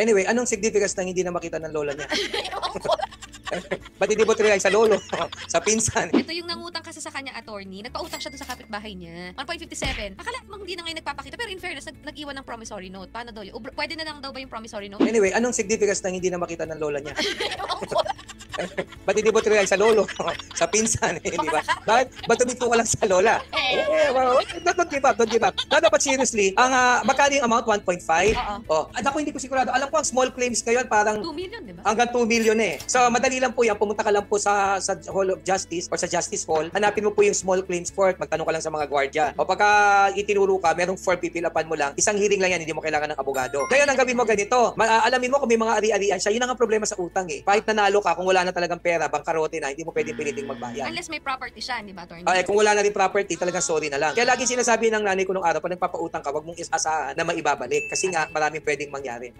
Anyway, anong significance ng hindi na makita ng lola niya? Ba't hindi mo trinay sa lolo? Sa pinsan? Ito yung nangutang kasi sa kanya attorney. Nagpautang siya dun sa kapitbahay niya. 1.57. Akala mo hindi na ngayon nagpapakita. Pero in fairness, nag-iwan ng promissory note. Paano daw yun? Pwede na lang daw ba yung promissory note? Anyway, anong significance ng hindi na makita ng lola niya? Ba't hindi mo trinay sa lolo? Sa pinsan? Di ba? Ba't tumito ka lang sa lola? Don't give up, don't give up. No, dapat seriously, ang magkano yung amount? 1.5? Oh, ako hindi ko sigurado. Alam ko ang small claims ngayon parang 2 million, di ba? hanggang 2 million eh. So madali lang po yan. Pumunta ka lang po sa Hall of Justice or sa Justice Hall. Hanapin mo po yung small claims court. Magtanong ka lang sa mga gwardiya. O pagka itinuro ka, merong form pipilapan mo lang. Isang hearing lang yan, hindi mo kailangan ng abogado. Ngayon ang gawin mo ganito. Alamin mo kung may mga ari-arian siya. Yun ang problema sa utang eh. Kahit nanalo ka, kung wala na talagang pera, bangkarote na, hindi mo pwedeng piliting magbayad. Unless may property siya, di ba, attorney? Kung wala na rin property, talagang sorry na lang. Kaya lagi sinasabi ng nanay ko nung araw, pag nagpapautang ka, wag mong isasahan na maibabalik. Kasi nga, maraming pwedeng mangyari.